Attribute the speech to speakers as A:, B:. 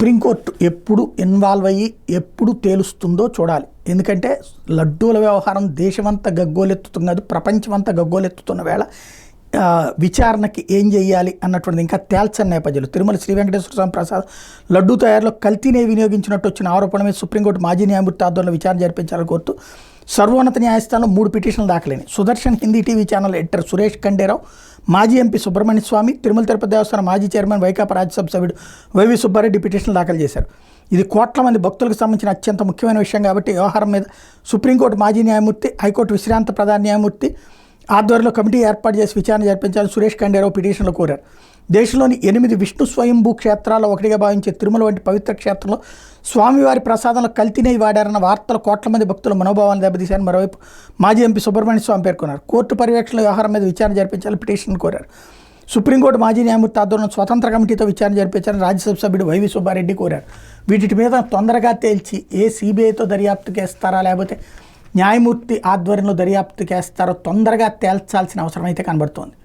A: Supreme court ఎప్పుడు involve అయ్యి ఎప్పుడు తేలుస్తుందో చూడాలి. ఎందుకంటే లడ్డూల వ్యవహారం దేశమంతా గగ్గోలెత్తుతుంది కాదు, ప్రపంచమంతా గగ్గోలెత్తుతున్న వేళ విచారణకి ఏం చేయాలి అన్నటువంటిది ఇంకా తేల్చని నేపథ్యంలో తిరుమల శ్రీ వెంకటేశ్వర స్వామి ప్రసాద్ లడ్డూ తయారీలో కల్తీనే వినియోగించినట్టు వచ్చిన ఆరోపణ మీద సుప్రీంకోర్టు మాజీ న్యాయమూర్తి ఆధ్వర్యంలో విచారణ జరిపించాలని కోరుతూ సర్వోన్నత న్యాయస్థానంలో 3 పిటిషన్లు దాఖలైనవి. Sudarshan Hindi TV channel editor Suresh Khanderao, మాజీ ఎంపీ సుబ్రహ్మణ్య స్వామి, తిరుమల తిరుపతి దేవస్థానం మాజీ చైర్మన్ వైకాపా రాజ్యసభ సభ్యుడు వైవి సుబ్బారెడ్డి పిటిషన్లు దాఖలు చేశారు. ఇది కోట్ల మంది భక్తులకు సంబంధించిన అత్యంత ముఖ్యమైన విషయం కాబట్టి వ్యవహారం మీద సుప్రీంకోర్టు మాజీ న్యాయమూర్తి, హైకోర్టు విశ్రాంత ప్రధాన న్యాయమూర్తి ఆధ్వర్యంలో కమిటీ ఏర్పాటు చేసి విచారణ జరిపించాలని సురేష్ ఖండేరావు పిటిషన్లో కోరారు. దేశంలోని 8 విష్ణు స్వయంభూ క్షేత్రాల్లో ఒకటిగా భావించే తిరుమల వంటి పవిత్ర క్షేత్రంలో స్వామివారి ప్రసాదంలో కల్తీనే వాడారన్న వార్తలు కోట్ల మంది భక్తుల మనోభావాలను దెబ్బతీశారని మరోవైపు మాజీ ఎంపీ సుబ్రహ్మణ్య స్వామి పేర్కొన్నారు. కోర్టు పర్యవేక్షణ వ్యవహారం మీద విచారణ జరిపించాలని పిటిషన్ కోరారు. సుప్రీంకోర్టు మాజీ న్యాయమూర్తి ఆధ్వర్యంలో స్వతంత్ర కమిటీతో విచారణ జరిపించాలని రాజ్యసభ సభ్యుడు వైవి సుబ్బారెడ్డి కోరారు. వీటి మీద తొందరగా తేల్చి సిబిఐతో దర్యాప్తుకి వేస్తారా లేకపోతే న్యాయమూర్తి ఆధ్వర్యంలో దర్యాప్తుకి వేస్తారో తొందరగా తేల్చాల్సిన అవసరం అయితే కనబడుతోంది.